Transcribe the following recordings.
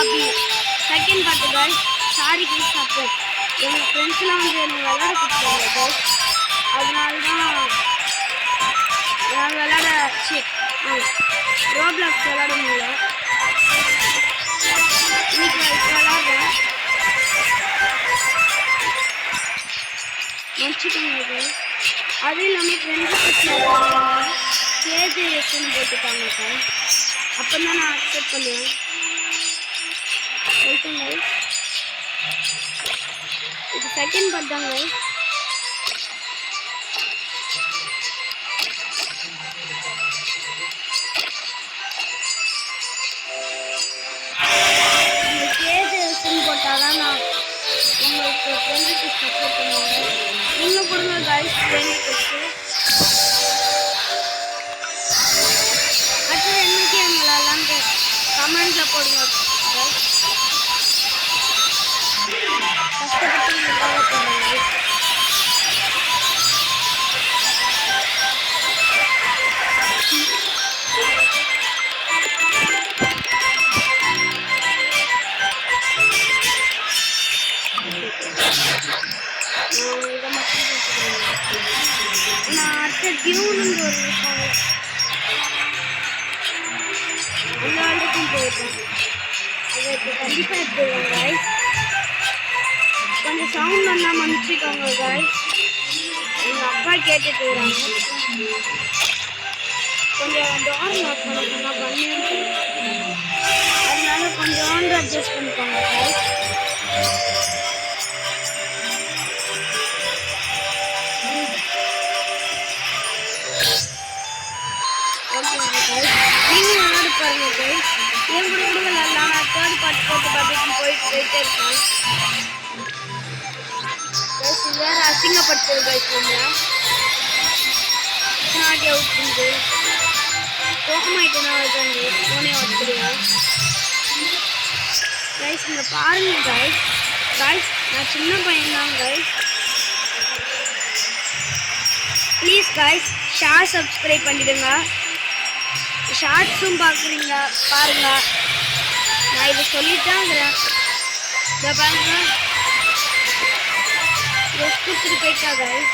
Puppy second part guys. Sorry please support. எங்க ஃப்ரெண்ட்ஸ்லாம் வந்து என்ன விளையாட கூப்பிட்டாங்க गाइस. அதனால தான் நான் ரோப்ளாக்ஸ் விளையாட முடியல. இன்னைக்கு விளையாடுறேன். மன்னிச்சுக்கோங்க. அது இல்லாமல் ஃப்ரெண்ட்ஸ் கேஜிஎஸ்ன்னு போட்டுட்டாங்க சார். அப்போ தான் நான் அக்செப்ட் பண்ணுவேன். சொல்லுங்க. இது செகண்ட் பார்ட் தாங்க. கேஜிஎஸ்ன்னு போட்டால் தான் நான் உங்களுக்கு ஃப்ரெண்டுக்கு சப்போர்ட் பண்ணுவேன். நீங்கள் கொடுங்க गाइस ஃப்ரெண்டுக்கு. அடுத்து என்ன கேம் விளையாடலான்னு கமெண்ட்ல போடுங்க. கஷ்டப்பட்டு நீங்கள் ஃபாலோ பண்ணுங்க. நான் அடுத்த டியூனுங்க ஒரு இருப்பாங்க அந்த ஆளுக்கும் போயிருக்கேன். அதை இப்போ கண்டிப்பாக எடுத்துருவாங்க गाइस. கொஞ்சம் சவுண்ட் வந்தால் மன்னிச்சுக்கோங்க गाइस. எங்கள் அப்பா கேட்டுட்டு வராங்க. கொஞ்சம் டோர் லாக் பண்ண சொன்னால் பண்ணிட்டு அதனால கொஞ்சம் அட்ஜஸ்ட் பண்ணிக்கோங்க गाइस. நீங்களும் விளையாட பாருங்க गाइस. என் கூட விளையாடலாம். நான் தேர்ட் பார்ட் போட்டு பார்த்துட்டு போயிட்டே இருக்கேன் गाइस. வேற அசிங்கப்படுத்துது गाइस. முன்னாடி அவுட் பண்ணு கோகமாயிட்டேனா வந்து போனே வச்சுடுவேன் गाइस. இங்கே பாருங்க गाइस. நான் சின்ன பையன் தான் guys. Please guys share subscribe பண்ணிடுங்க. ஷார்ட்ஸும் பார்க்குறீங்க பாருங்க. நான் இதை சொல்லிட்டாங்கிறேன். இதை பாருங்க கொடுத்துட்டு போயிட்டா गाइस.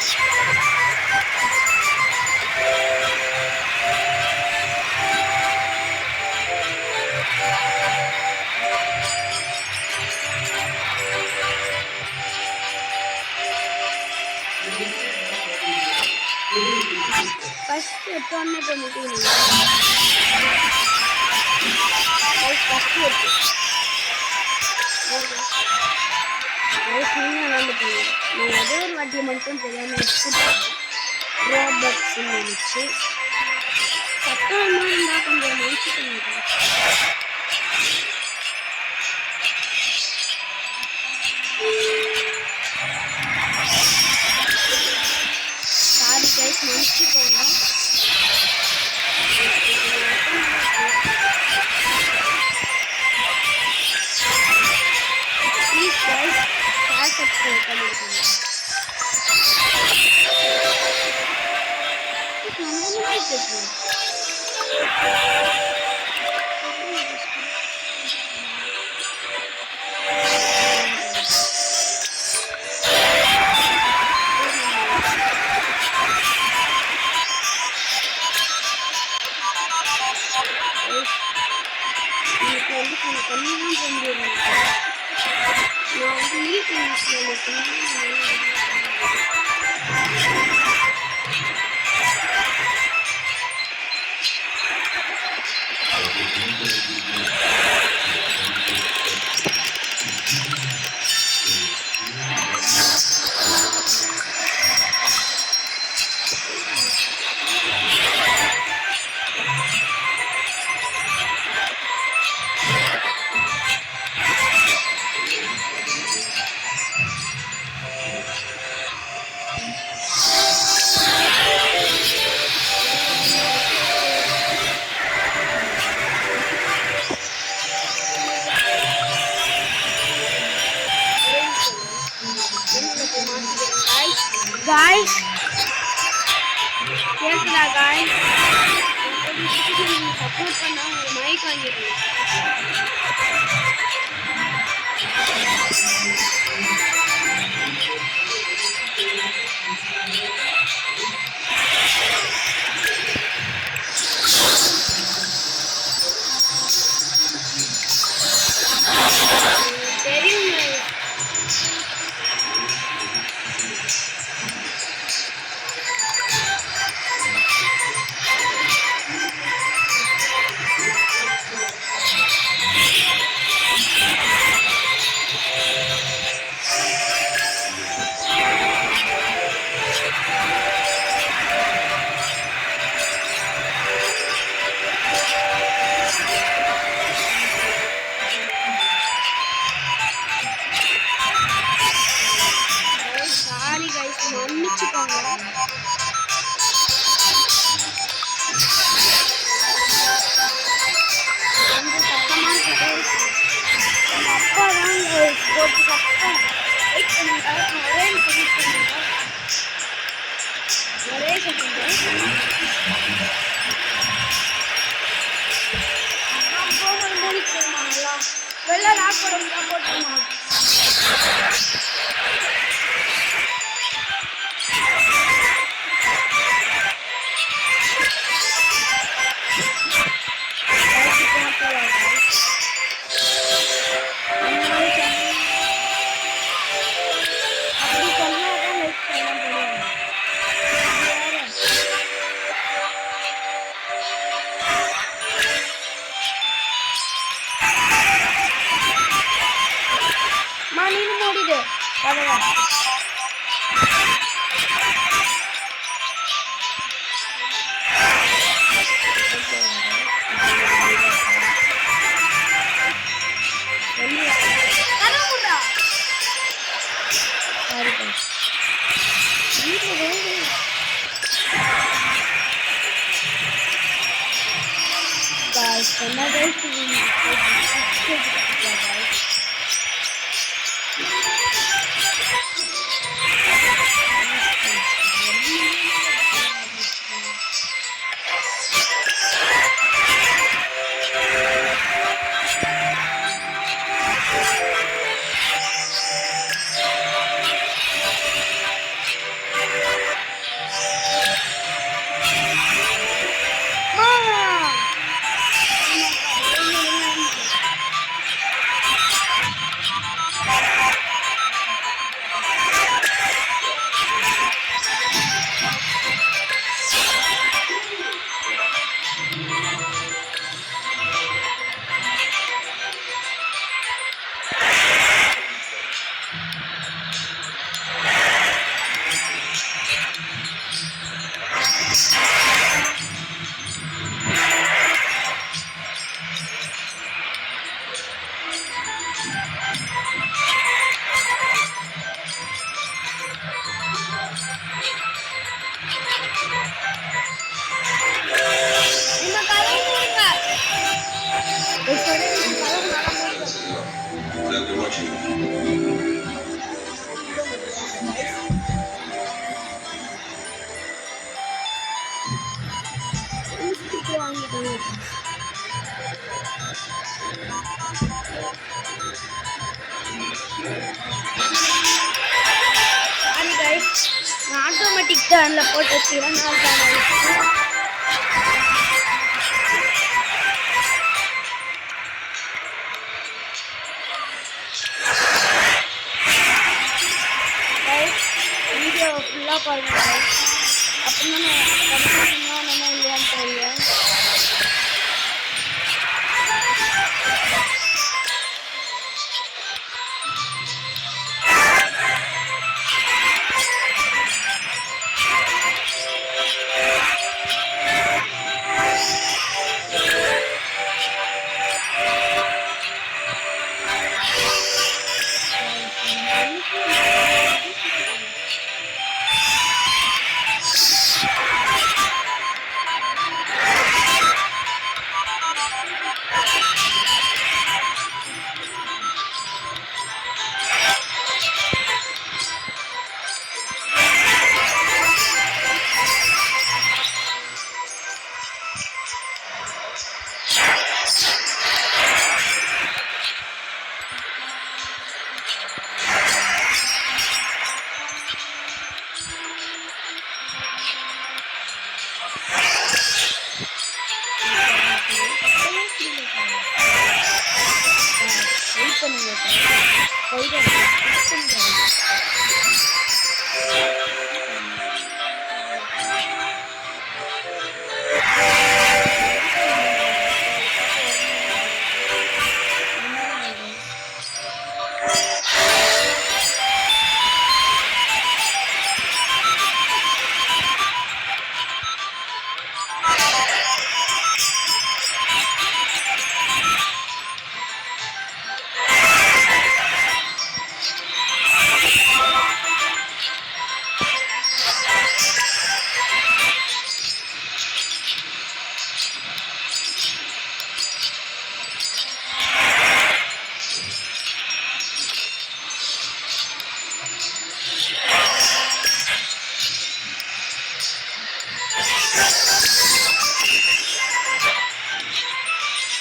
ஃபர்ஸ்ட் எடுத்தோடனே பண்ணிட்டீங்க ஃபர்ஸ்ட் எடுத்து நீங்கள் விளாண்டு பண்ணுங்க. நான் ஏதோ ஒரு வாட்டியை மட்டும் தெரியாமல் எடுத்துட்டேன். ரோபக்ஸ் நினச்சி சத்தமாக இருந்தால் கொஞ்சம் நினச்சிக்கோங்க. சாரி गाइस மன்னிச்சுக்கோங்க. ப்ளீஸ் गाइस ஷேர் சப்ஸ்கிரைப் பண்ணிடுங்க. गाइस கேக்குதா गाइस சப்போர்ட் பண்ணா மைக் வாங்கிடுங்க சாரி கைஸ், மன்னிச்சுக்கோங்க. கொஞ்சம் சத்தமா இருக்கு. எங்க அப்பா தான் போட்டு சத்தம். வெயிட் பண்ணுங்க, ஒரே நிமிஷம் ஒரே செகண்ட். நான் போகும்போது மூடிக்கிறோமா நல்லா வெளில லாக் போடும் தான் போட்டுருமா. அப்படி சொன்னாதான் லைக் பண்ண முடியும். நீನು ಮೂಡಿದೆ guys, another thing ஆட்டோமேட்டிக் தான் போட்டு வச்சுக்கிறேன். வீடியோ ஃபுல்லாக பாருங்க, அப்படின்னா நம்ம இல்லையான்னு தெரியும்.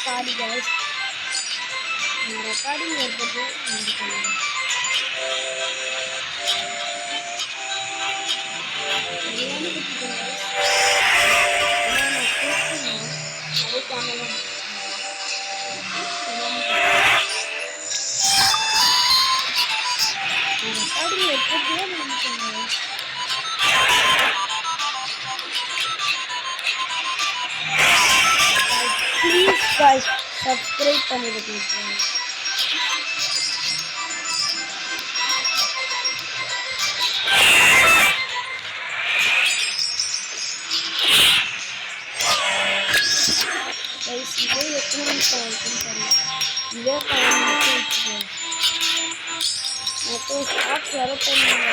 Sorry guys, recording please guys subscribe பண்ணிடுங்க. guys இதே எத்தனை நிமிஷம் ஆகுதுன்னு தெரியல. இதே 10 நிமிஷம் வச்சுக்கோங்க. மொத்தம் ஷார்ட்ஸ் வர பண்ணுங்க.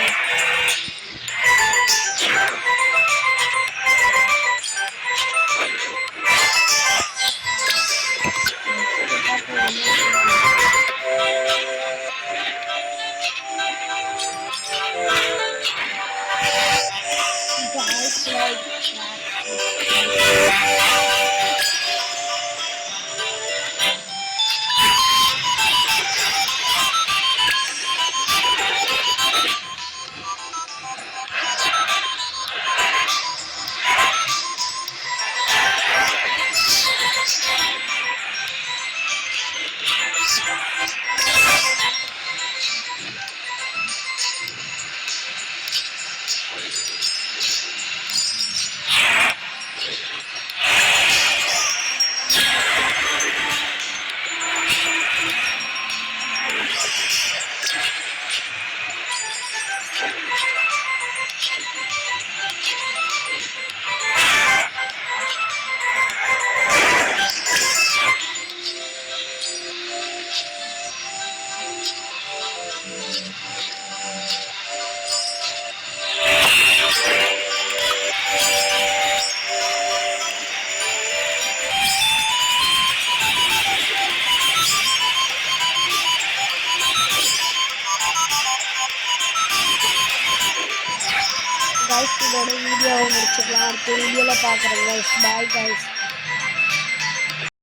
guys, இதோட வீடியோவை முடிச்சுக்கலாம். அடுத்த வீடியோவில் பார்க்குறேன் guys. Bye guys.